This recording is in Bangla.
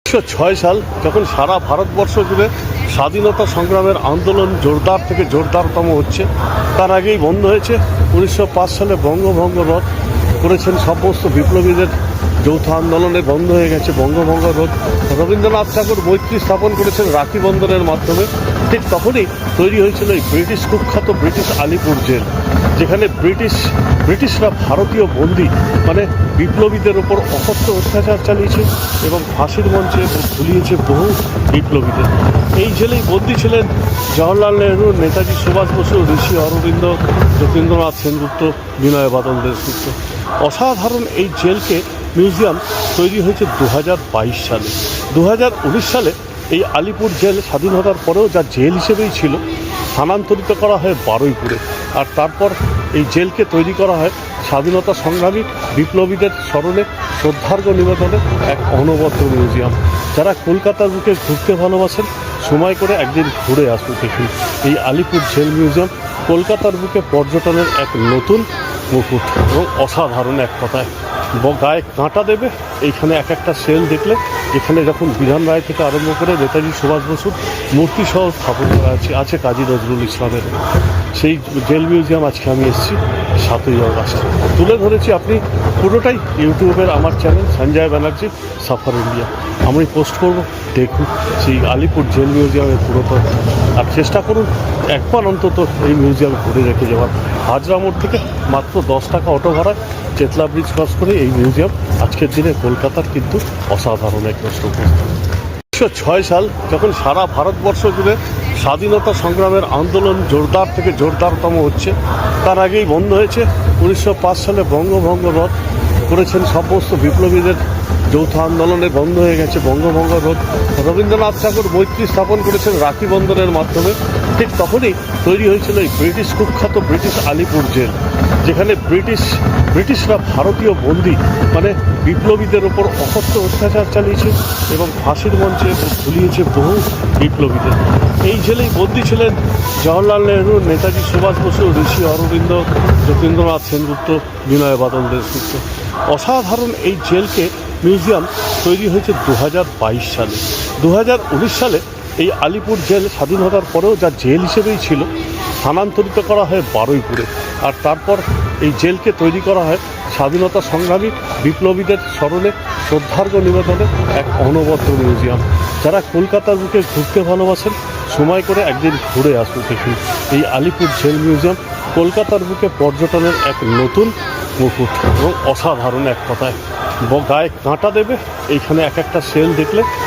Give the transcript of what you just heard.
1906 সাল যখন সারা ভারতবর্ষ জুড়ে স্বাধীনতা সংগ্রামের আন্দোলন জোরদার থেকে জোরদারতম হচ্ছে, তার আগেই বন্ধ হয়েছে। 1905 সালে বঙ্গভঙ্গ রদ করেছেন সমস্ত বিপ্লবীদের যৌথ আন্দোলনে, বন্ধ হয়ে গেছে বঙ্গভঙ্গ রোধ। রবীন্দ্রনাথ ঠাকুর মৈত্রী স্থাপন করেছেন রাখি বন্ধনের মাধ্যমে। ঠিক তখনই তৈরি হয়েছিল এই ব্রিটিশ কুখ্যাত ব্রিটিশ আলিপুর জেল, যেখানে ব্রিটিশরা ভারতীয় বন্দী মানে বিপ্লবীদের ওপর অকথ্য অত্যাচার চালিয়েছে এবং ফাঁসির মঞ্চে ঝুলিয়েছে বহু বিপ্লবীদের। এই জেলেই বন্দী ছিলেন জওহরলাল নেহরু, নেতাজি সুভাষ বসু, ঋষি অরবিন্দ, যতীন্দ্রনাথ সেনগুপ্ত, বিনয় বাদল দেশগুপ্ত। অসাধারণ এই জেলকে মিউজিয়াম তৈরি হয়েছে 2022 সালে। 2019 সালে এই আলিপুর জেল স্বাধীনতার পরেও যা জেল হিসেবেই ছিল স্থানান্তরিত করা হয় বারুইপুরে। আর তারপর এই জেলকে তৈরি করা হয় স্বাধীনতা সংগ্রামী বিপ্লবীদের স্মরণে শ্রদ্ধার্ঘ্য নিবেদনে এক অনবদ্য মিউজিয়াম। যারা কলকাতার বুকে ঘুরতে ভালোবাসেন, সময় করে একদিন ঘুরে আসুন দেখুন এই আলিপুর জেল মিউজিয়াম। কলকাতার বুকে পর্যটনের এক নতুন মুকুট এবং অসাধারণ এক কথায় গায়ে কাঁটা দেবে এইখানে এক একটা সেল দেখলে। এখানে যখন বিধান রায় থেকে আরম্ভ করে নেতাজি সুভাষ বসুর মূর্তি সহ স্থাপন করা আছে কাজী নজরুল ইসলামের। সেই জেল মিউজিয়াম আজকে আমি এসেছি 7ই অগাস্ট তুলে ধরেছি। আপনি পুরোটাই ইউটিউবের আমার channel Sanjay Banerjee suffer India, আমি পোস্ট করব, দেখুন সেই আলিপুর জেল মিউজিয়ামের পুরোটা। আর চেষ্টা করুন একবার অন্তত এই মিউজিয়াম ঘুরে রেখে যাওয়ার। হাজরা মোড় থেকে মাত্র 10 টাকা অটো ভাড়ায় চেতলা ব্রিজ ক্রস করে এই মিউজিয়াম আজকের দিনে কলকাতার কিন্তু অসাধারণ এক দৃষ্টান্ত। 1906 সাল যখন সারা ভারতবর্ষ জুড়ে স্বাধীনতা সংগ্রামের আন্দোলন জোরদার থেকে জোরদারতম হচ্ছে, তার আগেই বন্ধ হয়েছে। 1905 সালে বঙ্গভঙ্গ রদ করেছেন সমস্ত বিপ্লবীদের যৌথ আন্দোলনে, বন্ধ হয়ে গেছে বঙ্গভঙ্গ রোধ। রবীন্দ্রনাথ ঠাকুর মৈত্রী স্থাপন করেছেন রাখি বন্ধনের মাধ্যমে। ঠিক তখনই তৈরি হয়েছিল এই ব্রিটিশ কুখ্যাত ব্রিটিশ আলিপুর জেল, যেখানে ব্রিটিশরা ভারতীয় বন্দী মানে বিপ্লবীদের ওপর অকথ্য অত্যাচার চালিয়েছে এবং ফাঁসির মঞ্চে ঝুলিয়েছে বহু বিপ্লবীদের। এই জেলেই বন্দী ছিলেন জওহরলাল নেহরু, নেতাজি সুভাষ বসু, ঋষি অরবিন্দ, যতীন্দ্রনাথ সেনগুপ্ত, বিনয় বাদল দেশগুপ্ত। অসাধারণ এই জেলকে মিউজিয়াম তৈরি হয়েছে 2022 সালে। 2019 সালে এই আলিপুর জেল স্বাধীনতার পরেও যা জেল হিসেবেই ছিল স্থানান্তরিত করা হয় বারুইপুরে। আর তারপর এই জেলকে তৈরি করা হয় স্বাধীনতা সংগ্রামী বিপ্লবীদের স্মরণে শ্রদ্ধার্ঘ্য নিবেদনে এক অনবদ্য মিউজিয়াম। যারা কলকাতার বুকে ঘুরতে ভালোবাসেন, সময় করে একদিন ঘুরে আসুন দেখুন এই আলিপুর জেল মিউজিয়াম। কলকাতার বুকে পর্যটনের এক নতুন মুকুট এবং অসাধারণ এক কথায় গায়ে কাঁটা দেবে এইখানে এক একটা সেল দেখলে।